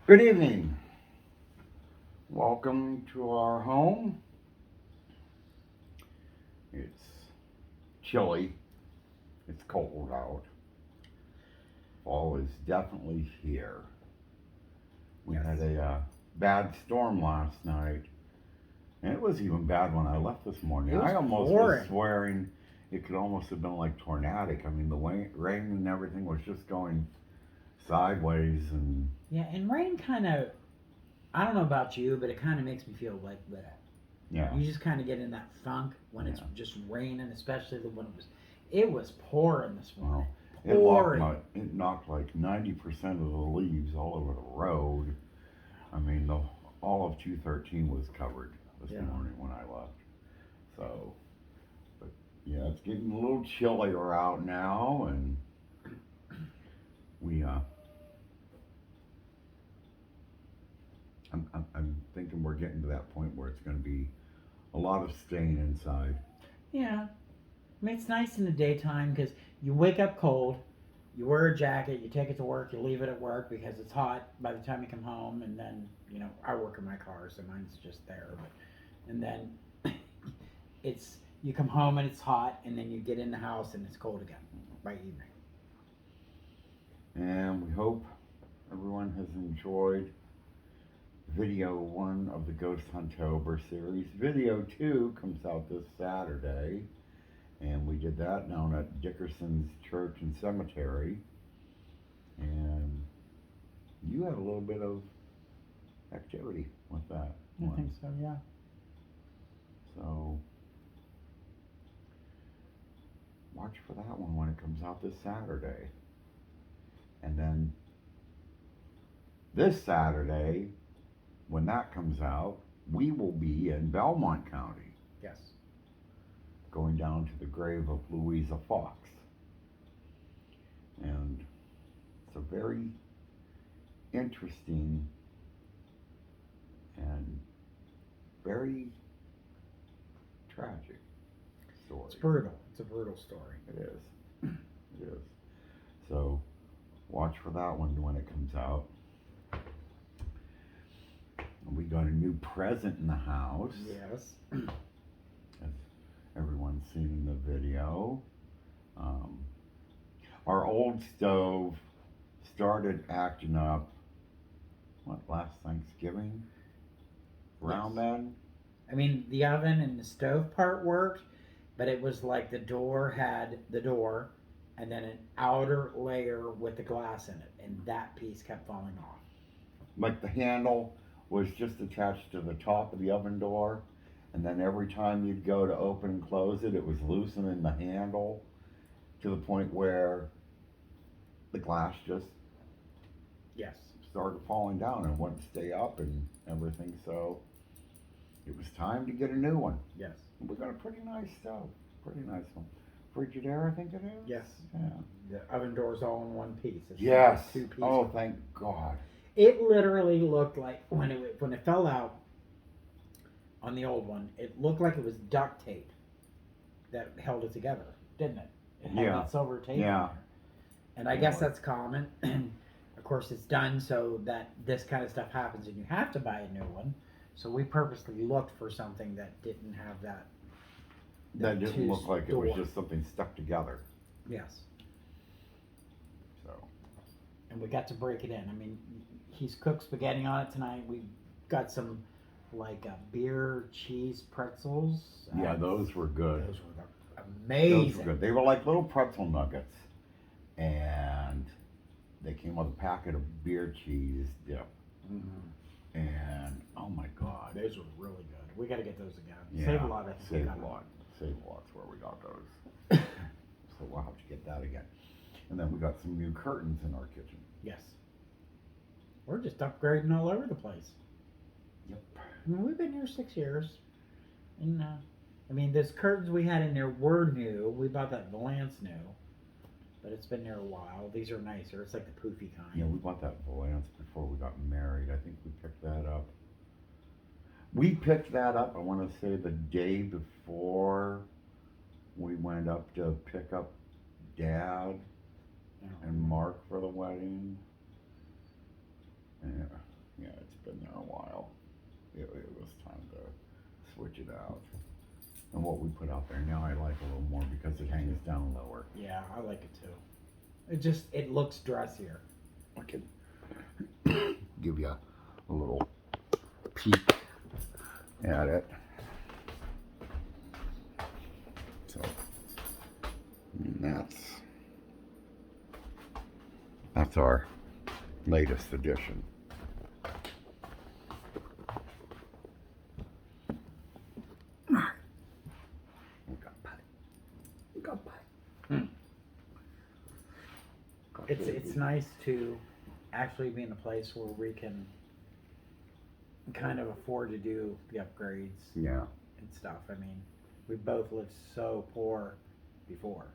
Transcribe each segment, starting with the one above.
Good evening. Welcome to our home. It's chilly. It's cold out. Fall is definitely here. We Yes. had a bad storm last night, and it was even bad when I left this morning. It was I almost was pouring. swearing it could almost have been like tornadic. I mean, the rain and everything was just going sideways, and Yeah, and rain kind of, I don't know about you, but it kind of makes me feel like that. yeah, You just kind of get in that funk when it's yeah. just raining, especially when it was pouring this morning. Well, Pouring. it knocked like 90% of the leaves all over the road. I mean, all of 213 was covered this Yeah. morning when I left. So, but yeah, it's getting a little chillier out now, and we I'm thinking we're getting to that point where it's going to be a lot of staying inside. Yeah. I mean, it's nice in the daytime because you wake up cold, you wear a jacket, you take it to work, you leave it at work because it's hot by the time you come home, and then, I work in my car, so mine's just there. And then you come home and it's hot, and then you get in the house and it's cold again by evening. And we hope everyone has enjoyed video one of the Ghost Huntober series. Video two comes out this Saturday, and we did that down at Dickerson's Church and Cemetery. And you had a little bit of activity with that I one. think so, yeah. So watch for that one when it comes out this Saturday. And then this Saturday, when that comes out, we will be in Belmont County, Yes. going down to the grave of Louisa Fox. And it's a very interesting and very tragic story. It's brutal. It's a brutal story. It is. It is. So watch for that one when it comes out. And we got a new present in the house, Yes. as everyone's seen in the video. Um, our old stove started acting up, last Thanksgiving? Around Yes. then? I mean, the oven and the stove part worked, but it was like the door had the door and then an outer layer with the glass in it, and that piece kept falling off. Like the handle was just attached to the top of the oven door, and then every time you'd go to open and close it, it was loosening the handle to the point where the glass just Yes. started falling down and wouldn't stay up and everything. So it was time to get a new one. Yes. We got a pretty nice stove, pretty nice one. Frigidaire, I think it is. Yes. Yeah. The oven door's all in one piece. It's Yes. Two pieces. Oh, thank God. It literally looked like when it fell out on the old one, it looked like it was duct tape that held it together, didn't it? It had Yeah. that silver tape. Yeah. On there. And I guess that's common. And of course, it's done so that this kind of stuff happens, and you have to buy a new one. So we purposely looked for something that didn't have that. That didn't look like it was door. just something stuck together. Yes. So. And we got to break it in. I mean, he's cooked spaghetti on it tonight. We got some beer cheese pretzels. Yeah, those were good. Those were amazing. Those were good. They were like little pretzel nuggets, and they came with a packet of beer cheese dip. Mm-hmm. And oh my God, Those were really good. We got to get those again. yeah, Save a lot. Save a lot. Save a lot's where we got those. So we'll have to get that again. And then we got some new curtains in our kitchen. Yes. We're just upgrading all over the place. Yep. I mean, we've been here 6 years, and I mean, those curtains we had in there were new. We bought that Valance new, but it's been there a while. These are nicer. It's like the poofy kind. Yeah, we bought that Valance before we got married. I think we picked that up. We picked that up, I want to say, the day before we went up to pick up Dad and Mark for the wedding. Yeah. been there a while. It was time to switch it out. And what we put out there now I like a little more because it hangs down lower. Yeah, I like it too. It looks dressier. I can give you a little peek at it. So, I mean, that's our latest edition. It's nice to actually be in a place where we can kind of afford to do the upgrades Yeah. and stuff. I mean, we both lived so poor before.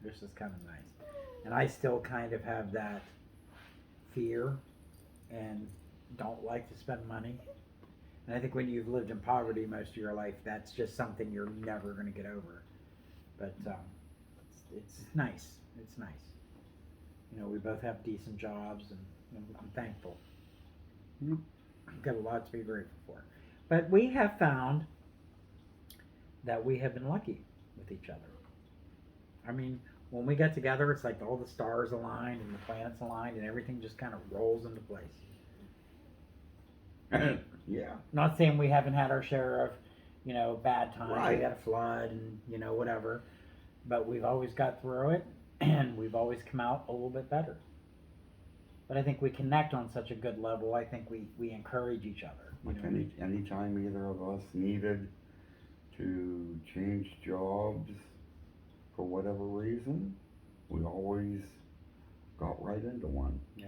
This is kind of nice. And I still kind of have that fear and don't like to spend money. And I think when you've lived in poverty most of your life, that's just something you're never going to get over. But it's nice. It's nice. You know, we both have decent jobs, and I'm thankful. Mm. I've got a lot to be grateful for. But we have found that we have been lucky with each other. I mean, when we get together, it's like all the stars aligned and the planets aligned, and everything just kind of rolls into place. Yeah. Not saying we haven't had our share of, bad times. Right. We had a flood and, whatever. But we've always got through it, and we've always come out a little bit better. But I think we connect on such a good level. I think we encourage each other. Like any time either of us needed to change jobs for whatever reason, we always got right into one. Yeah.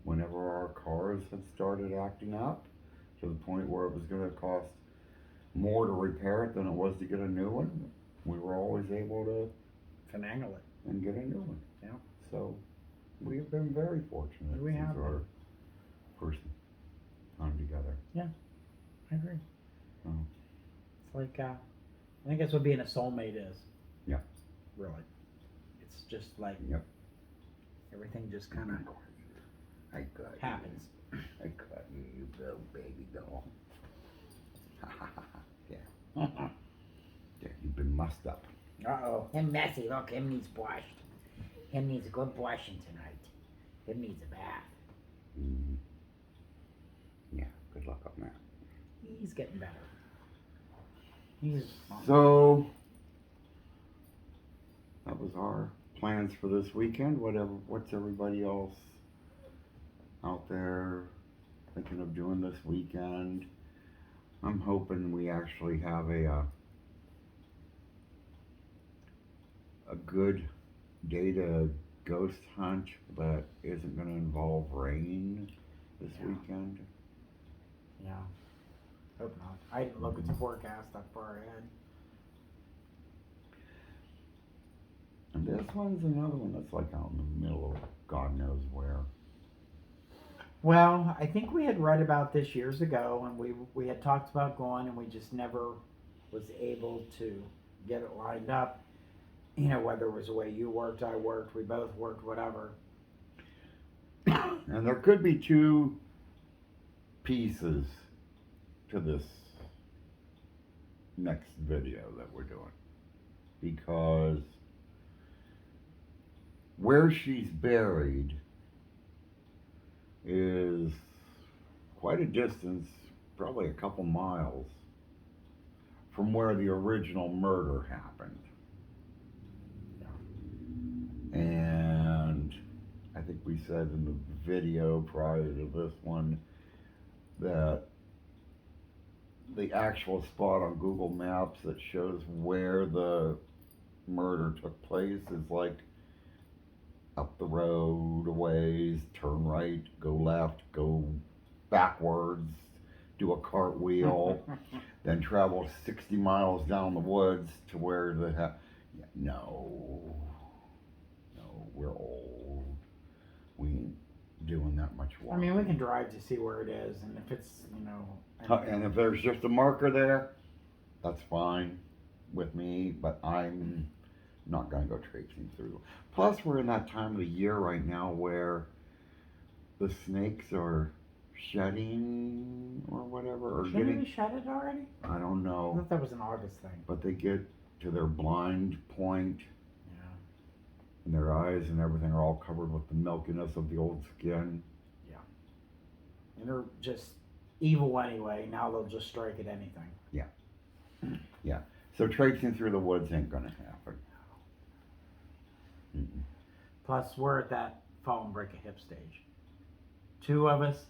Whenever our cars had started acting up to the point where it was going to cost more to repair it than it was to get a new one, we were always able to finagle it and get a new one. Yeah. So we've been very fortunate We since have our first time together. Yeah, I agree. Oh. It's like I think that's what being a soulmate is. Yeah. Really. It's just like Yep. everything just kind of I got happens. You. I got you, you little baby doll. Yeah. Yeah, you've been mussed up. Uh-oh. Him messy. Look, him needs washed. Him needs a good washing tonight. Him needs a bath. Mm. Yeah, good luck on that. He's getting better. He's So, that was our plans for this weekend. What's everybody else out there thinking of doing this weekend? I'm hoping we actually have a good day to ghost hunt that isn't going to involve rain this weekend. Yeah. Hope not. I didn't look at the forecast that far ahead. And this one's another one that's like out in the middle of God knows where. Well, I think we had read about this years ago, and we had talked about going, and we just never was able to get it lined up. Whether it was the way you worked, I worked, we both worked, whatever. And there could be two pieces to this next video that we're doing. Because where she's buried is quite a distance, probably a couple miles, from where the original murder happened. And I think we said in the video prior to this one that the actual spot on Google Maps that shows where the murder took place is like up the road a ways, turn right, go left, go backwards, do a cartwheel, then travel 60 miles down the woods to where no, we're old. We ain't doing that much walking. I mean, we can drive to see where it is, and if it's, And if there's just a marker there, that's fine with me, but I'm not going to go traipsing through. Plus, we're in that time of the year right now where the snakes are shedding or whatever, or Shouldn't getting, we shed it already? I don't I know, thought that was an August thing. but they get to their blind point Yeah. and their eyes and everything are all covered with the milkiness of the old skin. And they're just evil anyway. Now they'll just strike at anything. So traipsing through the woods ain't gonna happen. Mm-mm. Plus, we're at that fall and break a hip stage. Two of us,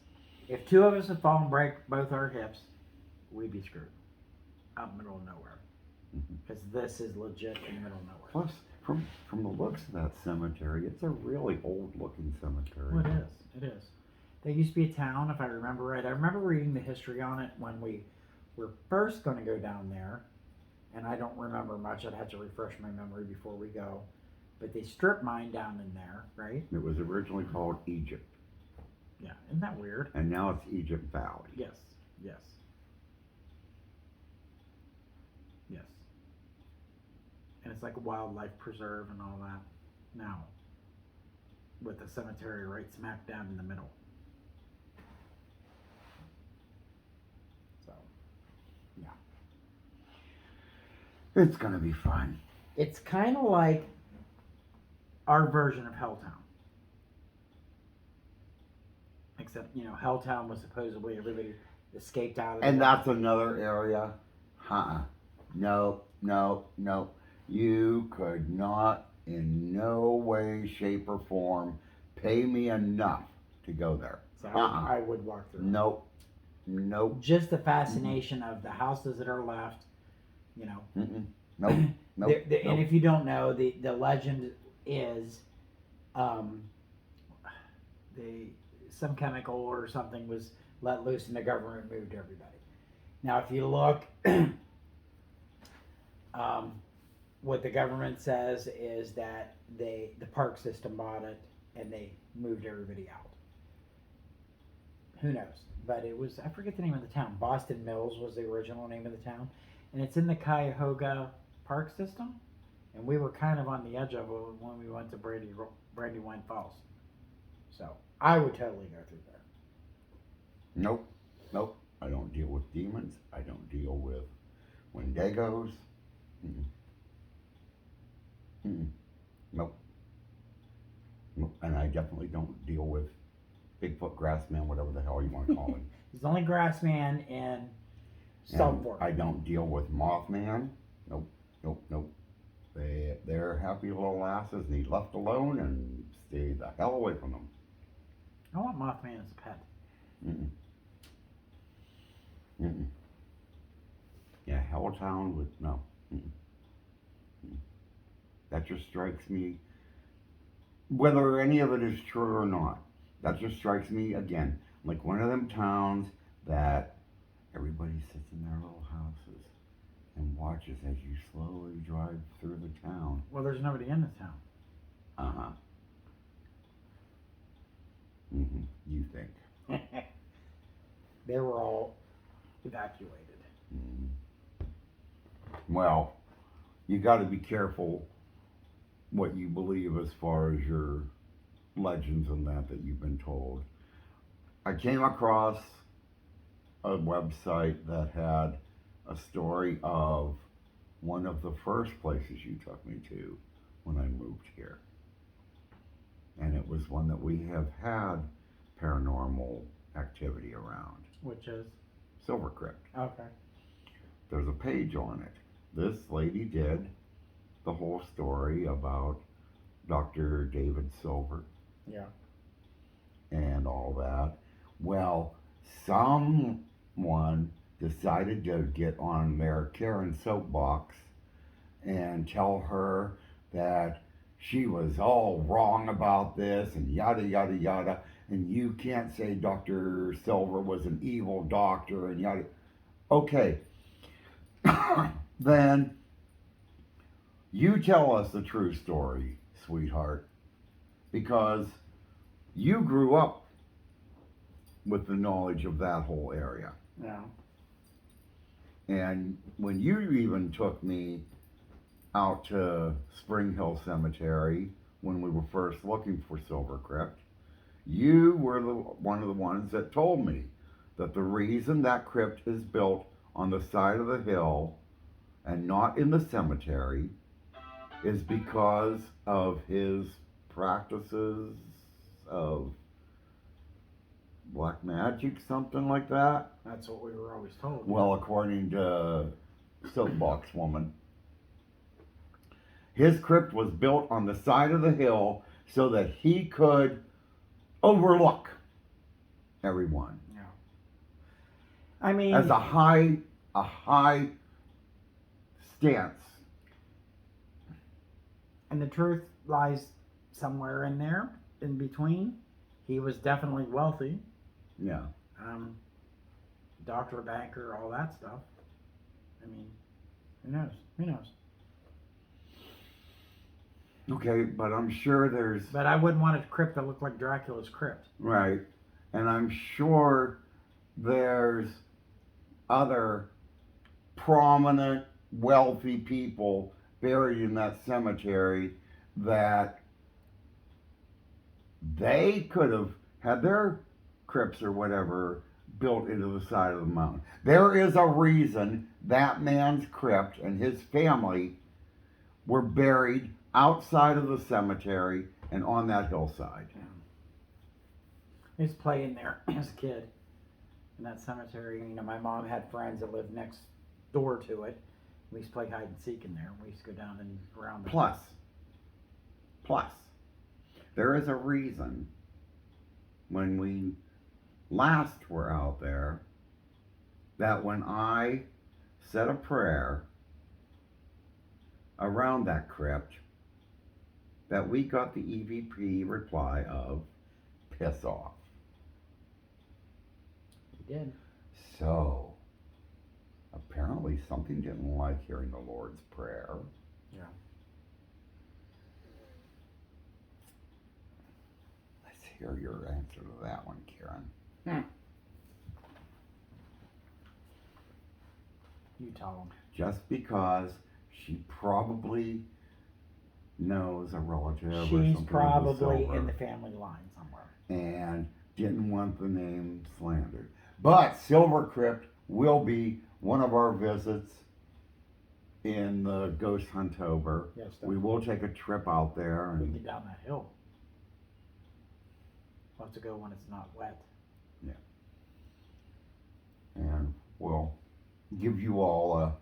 if two of us had fall and break both our hips, we'd be screwed. Out in the middle of nowhere. Mhm. Because this is legit in the middle of nowhere. Plus, from the looks of that cemetery, it's a really old looking cemetery. Well, it is. It is. There used to be a town, if I remember right. I remember reading the history on it when we were first going to go down there. And I don't remember much. I'd have to refresh my memory before we go. But they strip mine down in there, right? It was originally called Egypt, Yeah. Isn't that weird? and now it's Egypt Valley. Yes. Yes. Yes. And it's like a wildlife preserve and all that now. With the cemetery right smack down in the middle. So, yeah. It's gonna be fun. It's kind of like our version of Helltown. Except, Helltown was supposedly everybody escaped out of And it. that's another area. No. You could not, in no way, shape, or form, pay me enough to go there. So I would walk through. Nope. Just the fascination of the houses that are left, Nope. And if you don't know, the legend is, some chemical or something was let loose and the government moved everybody. Now, if you look, what the government says is that the park system bought it and they moved everybody out. Who knows? But it was, I forget the name of the town. Boston Mills was the original name of the town. And it's in the Cuyahoga Park System. And we were kind of on the edge of it when we went to Brandywine Falls. So I would totally go through there. Nope. I don't deal with demons. I don't deal with Wendigos. Nope. And I definitely don't deal with Bigfoot, Grassman, whatever the hell you want to call him. He's the only grass man in Stoneport. I don't deal with Mothman. Nope. They're happy little asses, need left alone and stay the hell away from them. I want Mothman as a pet. Yeah, Helltown would, no. That just strikes me, whether any of it is true or not, that just strikes me again, like one of them towns that everybody sits in their little houses and watches as you slowly drive through the town. Well, there's nobody in the town. You think. They were all evacuated. Well, you got to be careful what you believe as far as your legends and that you've been told. I came across a website that had a story of one of the first places you took me to when I moved here. And it was one that we have had paranormal activity around. Which is? Silver Crypt. Okay. There's a page on it. This lady did the whole story about Dr. David Silver. Yeah. And all that. Well, someone decided to get on their Karen soapbox and tell her that she was all wrong about this and yada yada yada, and you can't say Dr. Silver was an evil doctor and yada. Okay. Then you tell us the true story, sweetheart, because you grew up with the knowledge of that whole area. Yeah. And when you even took me out to Spring Hill Cemetery when we were first looking for Silver Crypt, You were one of the ones that told me that the reason that crypt is built on the side of the hill and not in the cemetery is because of his practices of black magic, something like that. That's what we were always told. Well, according to Soapbox Woman, his crypt was built on the side of the hill so that he could overlook everyone. Yeah. I mean, As a high stance. and the truth lies somewhere in there, in between. He was definitely wealthy. Yeah. Doctor, banker, all that stuff. I mean, who knows? Who knows? Okay, but I'm sure there's But I wouldn't want a crypt that looked like Dracula's crypt. right, and I'm sure there's other prominent, wealthy people buried in that cemetery that they could have had their crypts or whatever built into the side of the mountain. There is a reason that man's crypt and his family were buried outside of the cemetery and on that hillside. Yeah. I used to play in there as a kid in that cemetery. You know, my mom had friends that lived next door to it. We used to play hide and seek in there. We used to go down and around. Plus, there is a reason when we last were out there that when I said a prayer around that crypt, that we got the EVP reply of piss off. We did. So, apparently something didn't like hearing the Lord's Prayer. Yeah. Let's hear your answer to that one, Karen. You tell them. Just because she probably knows a relative or She's something probably Silver in the family line somewhere. and didn't want the name slandered. But Silver Crypt will be one of our visits in the Ghost Huntober. Yes, We will take a trip out there we can and get down that hill. We'll have to go when it's not wet. and we'll give you all a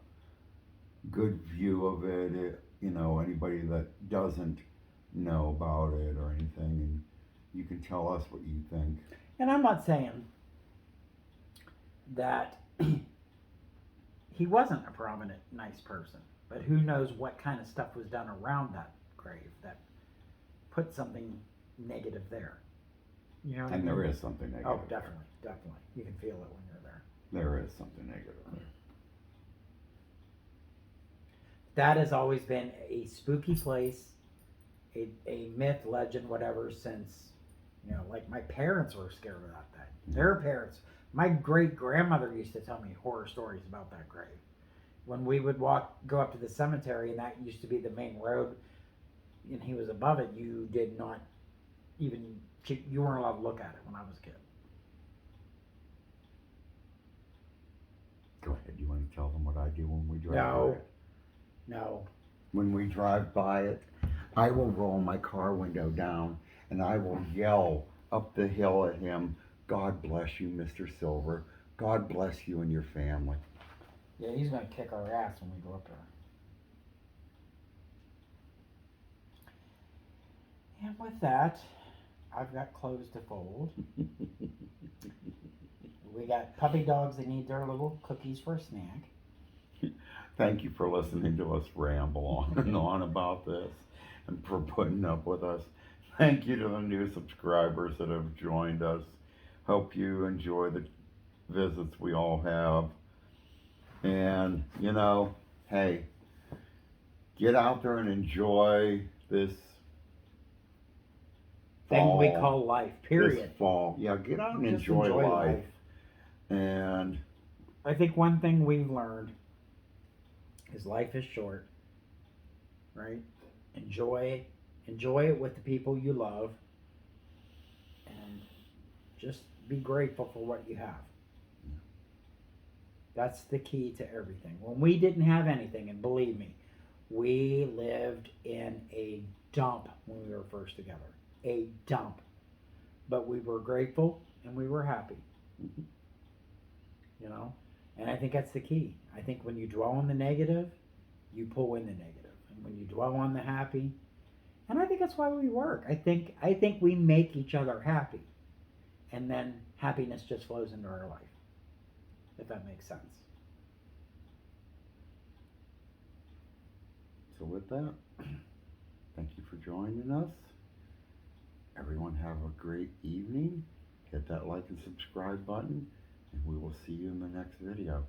good view of it. You know, anybody that doesn't know about it or anything, and you can tell us what you think. And I'm not saying that he wasn't a prominent, nice person, but who knows what kind of stuff was done around that grave that put something negative there. You know what And I mean? there is something negative. Oh, definitely, definitely. You can feel it when you're there. There is something negative there. That has always been a spooky place, a myth, legend, whatever, since, you know, like my parents were scared of that thing. Their parents, my great grandmother used to tell me horror stories about that grave. When we would go up to the cemetery, and that used to be the main road, and he was above it, you did not even, you weren't allowed to look at it when I was a kid. Go ahead. You want to tell them what I do when we drive No. by it? No. When we drive by it, I will roll my car window down and I will yell up the hill at him, "God bless you, Mr. Silver. God bless you and your family." Yeah, he's going to kick our ass when we go up there. And with that, I've got clothes to fold. We got puppy dogs that need their little cookies for a snack. Thank you for listening to us ramble on and on about this and for putting up with us. Thank you to the new subscribers that have joined us. Hope you enjoy the visits we all have. And, you know, hey, get out there and enjoy this Thing we fall. call life, period. This fall. Yeah, get out and Just enjoy life. And I think one thing we've learned is life is short, right? Enjoy it with the people you love, and just be grateful for what you have. That's the key to everything. When we didn't have anything, and believe me, we lived in a dump when we were first together. A dump. But we were grateful and we were happy. You know? And I think that's the key. I think when you dwell on the negative, you pull in the negative. And when you dwell on the happy, and I think that's why we work. I think we make each other happy. And then happiness just flows into our life. If that makes sense. So with that, thank you for joining us. Everyone have a great evening. Hit that like and subscribe button, and we will see you in the next video.